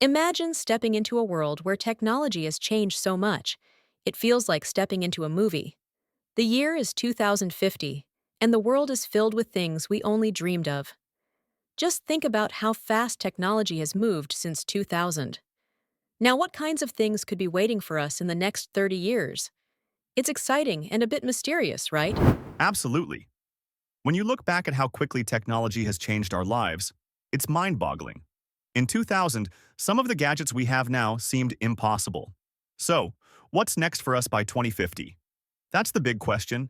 Imagine stepping into a world where technology has changed so much. It feels like stepping into a movie. The year is 2050, and the world is filled with things we only dreamed of. Just think about how fast technology has moved since 2000. Now, what kinds of things could be waiting for us in the next 30 years? It's exciting and a bit mysterious, right? Absolutely. When you look back at how quickly technology has changed our lives, it's mind-boggling. In 2000, some of the gadgets we have now seemed impossible. So, what's next for us by 2050? That's the big question.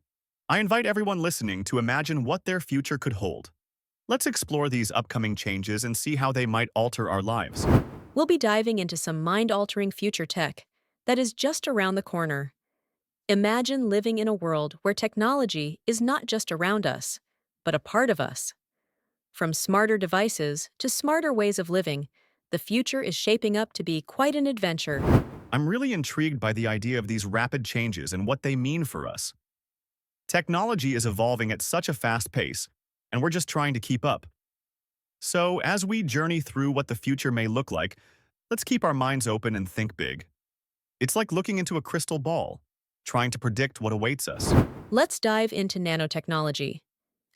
I invite everyone listening to imagine what their future could hold. Let's explore these upcoming changes and see how they might alter our lives. We'll be diving into some mind altering future tech that is just around the corner. Imagine living in a world where technology is not just around us, but a part of us. From smarter devices to smarter ways of living, the future is shaping up to be quite an adventure. I'm really intrigued by the idea of these rapid changes and what they mean for us. Technology is evolving at such a fast pace, and we're just trying to keep up. So, as we journey through what the future may look like, let's keep our minds open and think big. It's like looking into a crystal ball, trying to predict what awaits us. Let's dive into nanotechnology.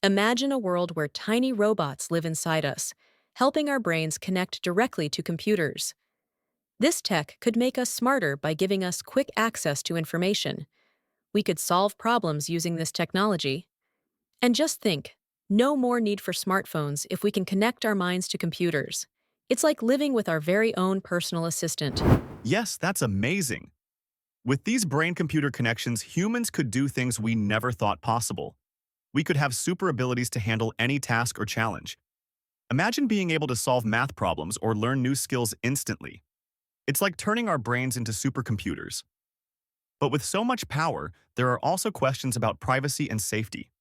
Imagine a world where tiny robots live inside us, helping our brains connect directly to computers. This tech could make us smarter by giving us quick access to information. We could solve problems using this technology. And just think, no more need for smartphones if we can connect our minds to computers. It's like living with our very own personal assistant. Yes, that's amazing. With these brain-computer connections, humans could do things we never thought possible. We could have super abilities to handle any task or challenge. Imagine being able to solve math problems or learn new skills instantly. It's like turning our brains into supercomputers. But with so much power, there are also questions about privacy and safety.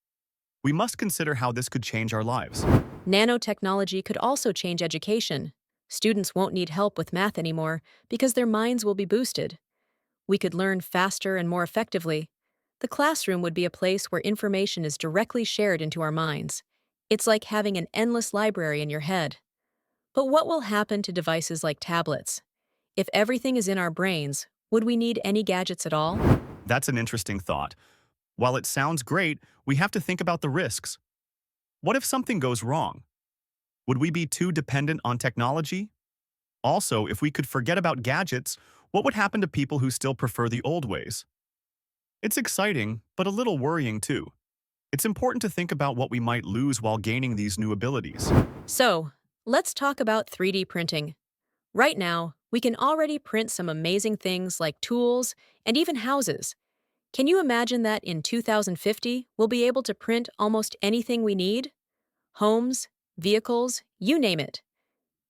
We must consider how this could change our lives. Nanotechnology could also change education. Students won't need help with math anymore because their minds will be boosted. We could learn faster and more effectively. The classroom would be a place where information is directly shared into our minds. It's like having an endless library in your head. But what will happen to devices like tablets? If everything is in our brains, would we need any gadgets at all? That's an interesting thought. While it sounds great, we have to think about the risks. What if something goes wrong? Would we be too dependent on technology? Also, if we could forget about gadgets, what would happen to people who still prefer the old ways? It's exciting, but a little worrying too. It's important to think about what we might lose while gaining these new abilities. So, let's talk about 3D printing. Right now, we can already print some amazing things like tools and even houses. Can you imagine that in 2050, we'll be able to print almost anything we need? Homes, vehicles, you name it.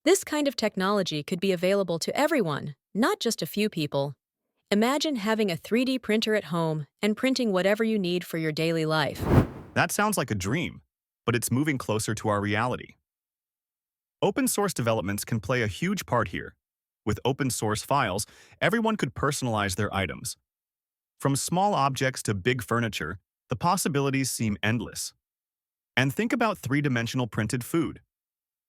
This kind of technology could be available to everyone, not just a few people. Imagine having a 3D printer at home and printing whatever you need for your daily life. That sounds like a dream, but it's moving closer to our reality. Open source developments can play a huge part here. With open source files, everyone could personalize their items. From small objects to big furniture, the possibilities seem endless. And think about three-dimensional printed food.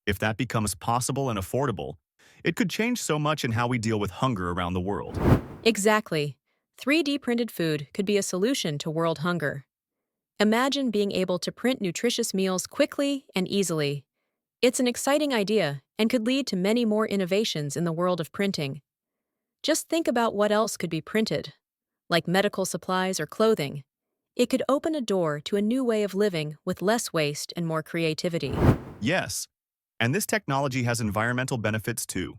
If that becomes possible and affordable, it could change so much in how we deal with hunger around the world. Exactly. 3D printed food could be a solution to world hunger. Imagine being able to print nutritious meals quickly and easily. It's an exciting idea and could lead to many more innovations in the world of printing. Just think about what else could be printed, like medical supplies or clothing. It could open a door to a new way of living with less waste and more creativity. Yes, and this technology has environmental benefits too.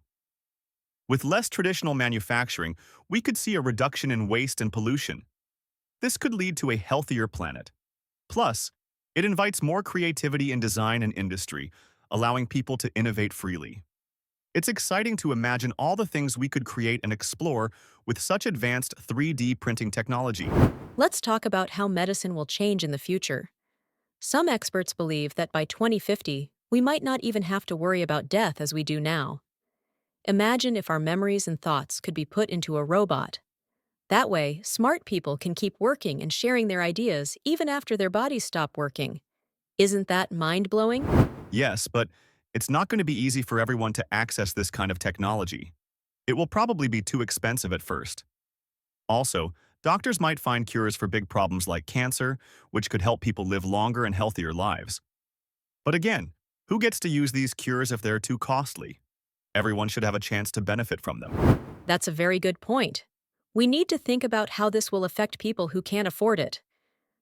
With less traditional manufacturing, we could see a reduction in waste and pollution. This could lead to a healthier planet. Plus, it invites more creativity in design and industry, allowing people to innovate freely. It's exciting to imagine all the things we could create and explore with such advanced 3D printing technology. Let's talk about how medicine will change in the future. Some experts believe that by 2050, we might not even have to worry about death as we do now. Imagine if our memories and thoughts could be put into a robot. That way, smart people can keep working and sharing their ideas even after their bodies stop working. Isn't that mind-blowing? Yes, but It's not going to be easy for everyone to access this kind of technology. It will probably be too expensive at first. Also, doctors might find cures for big problems like cancer, which could help people live longer and healthier lives. But again, who gets to use these cures if they're too costly? Everyone should have a chance to benefit from them. That's a very good point. We need to think about how this will affect people who can't afford it.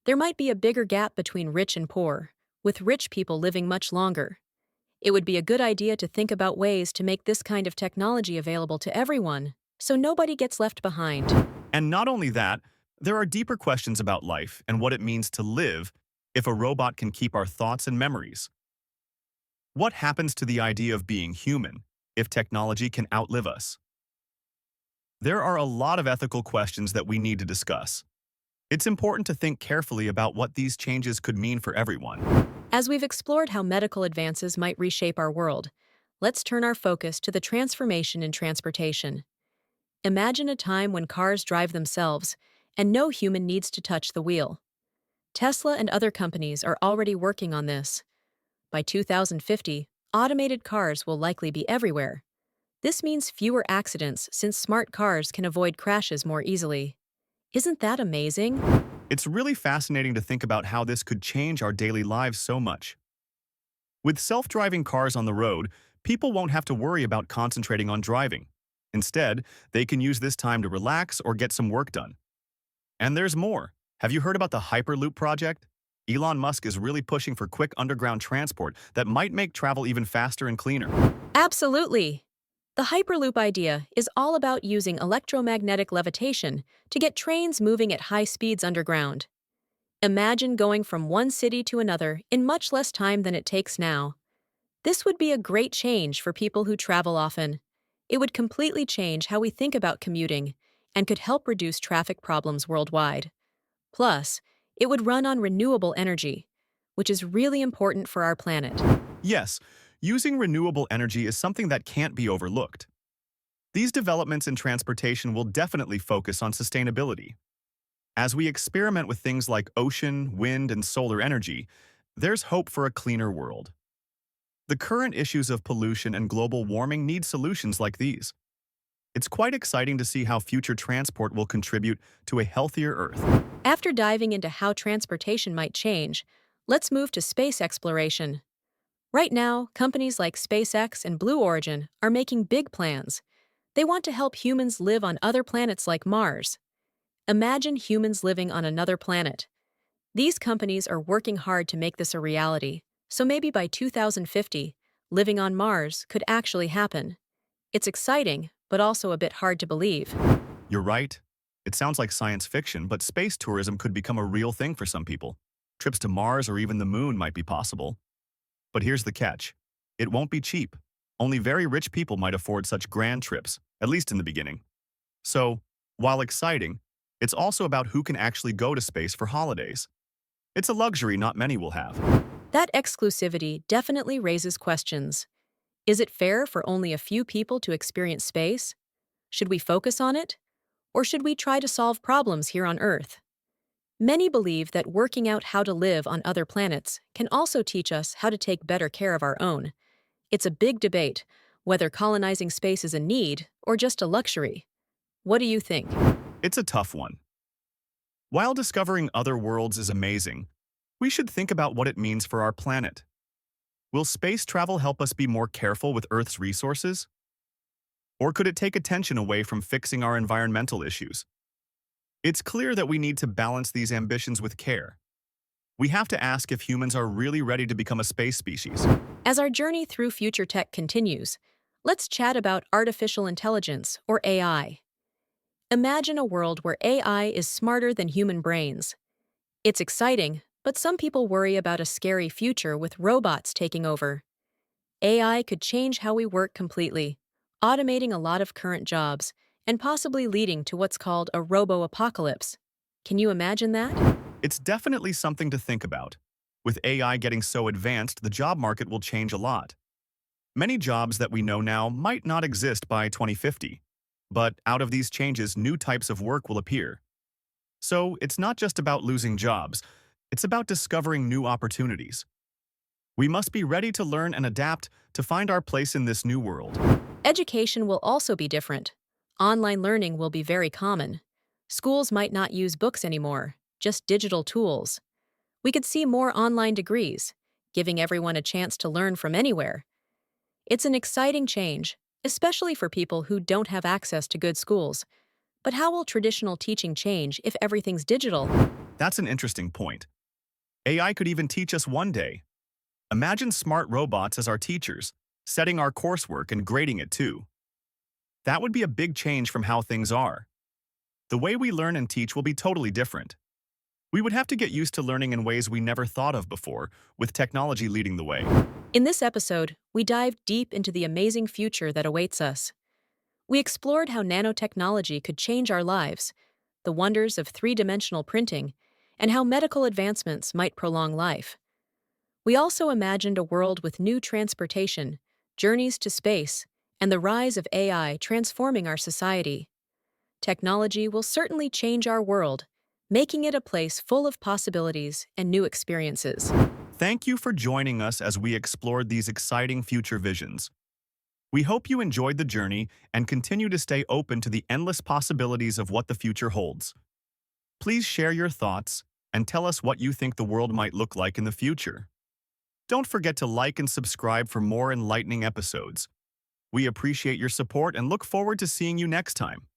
There might be a bigger gap between rich and poor, with rich people living much longer. It would be a good idea to think about ways to make this kind of technology available to everyone, so nobody gets left behind. And not only that, there are deeper questions about life and what it means to live if a robot can keep our thoughts and memories. What happens to the idea of being human if technology can outlive us? There are a lot of ethical questions that we need to discuss. It's important to think carefully about what these changes could mean for everyone. As we've explored how medical advances might reshape our world, let's turn our focus to the transformation in transportation. Imagine a time when cars drive themselves and no human needs to touch the wheel. Tesla and other companies are already working on this. By 2050, automated cars will likely be everywhere. This means fewer accidents since smart cars can avoid crashes more easily. Isn't that amazing? It's really fascinating to think about how this could change our daily lives so much. With self-driving cars on the road, people won't have to worry about concentrating on driving. Instead, they can use this time to relax or get some work done. And there's more. Have you heard about the Hyperloop project? Elon Musk is really pushing for quick underground transport that might make travel even faster and cleaner. Absolutely. The Hyperloop idea is all about using electromagnetic levitation to get trains moving at high speeds underground. Imagine going from one city to another in much less time than it takes now. This would be a great change for people who travel often. It would completely change how we think about commuting and could help reduce traffic problems worldwide. Plus, it would run on renewable energy, which is really important for our planet. Yes, using renewable energy is something that can't be overlooked. These developments in transportation will definitely focus on sustainability. As we experiment with things like ocean, wind, and solar energy, there's hope for a cleaner world. The current issues of pollution and global warming need solutions like these. It's quite exciting to see how future transport will contribute to a healthier Earth. After diving into how transportation might change, let's move to space exploration. Right now, companies like SpaceX and Blue Origin are making big plans. They want to help humans live on other planets like Mars. Imagine humans living on another planet. These companies are working hard to make this a reality, so maybe by 2050, living on Mars could actually happen. It's exciting, but also a bit hard to believe. You're right. It sounds like science fiction, but space tourism could become a real thing for some people. Trips to Mars or even the moon might be possible. But here's the catch. It won't be cheap. Only very rich people might afford such grand trips, at least in the beginning. So, while exciting, it's also about who can actually go to space for holidays. It's a luxury not many will have. That exclusivity definitely raises questions. Is it fair for only a few people to experience space? Should we focus on it? Or should we try to solve problems here on Earth? Many believe that working out how to live on other planets can also teach us how to take better care of our own. It's a big debate, whether colonizing space is a need or just a luxury. What do you think? It's a tough one. While discovering other worlds is amazing, we should think about what it means for our planet. Will space travel help us be more careful with Earth's resources? Or could it take attention away from fixing our environmental issues? It's clear that we need to balance these ambitions with care. We have to ask if humans are really ready to become a space species. As our journey through future tech continues, let's chat about artificial intelligence, or AI. Imagine a world where AI is smarter than human brains. It's exciting, but some people worry about a scary future with robots taking over. AI could change how we work completely, automating a lot of current jobs, and possibly leading to what's called a robo-apocalypse. Can you imagine that? It's definitely something to think about. With AI getting so advanced, the job market will change a lot. Many jobs that we know now might not exist by 2050, but out of these changes, new types of work will appear. So it's not just about losing jobs, it's about discovering new opportunities. We must be ready to learn and adapt to find our place in this new world. Education will also be different. Online learning will be very common. Schools might not use books anymore, just digital tools. We could see more online degrees, giving everyone a chance to learn from anywhere. It's an exciting change, especially for people who don't have access to good schools. But how will traditional teaching change if everything's digital? That's an interesting point. AI could even teach us one day. Imagine smart robots as our teachers, setting our coursework and grading it too. That would be a big change from how things are. The way we learn and teach will be totally different. We would have to get used to learning in ways we never thought of before, with technology leading the way. In this episode, we dive deep into the amazing future that awaits us. We explored how nanotechnology could change our lives, the wonders of three-dimensional printing, and how medical advancements might prolong life. We also imagined a world with new transportation, journeys to space, and the rise of AI transforming our society. Technology will certainly change our world, making it a place full of possibilities and new experiences. Thank you for joining us as we explored these exciting future visions. We hope you enjoyed the journey and continue to stay open to the endless possibilities of what the future holds. Please share your thoughts and tell us what you think the world might look like in the future. Don't forget to like and subscribe for more enlightening episodes. We appreciate your support and look forward to seeing you next time.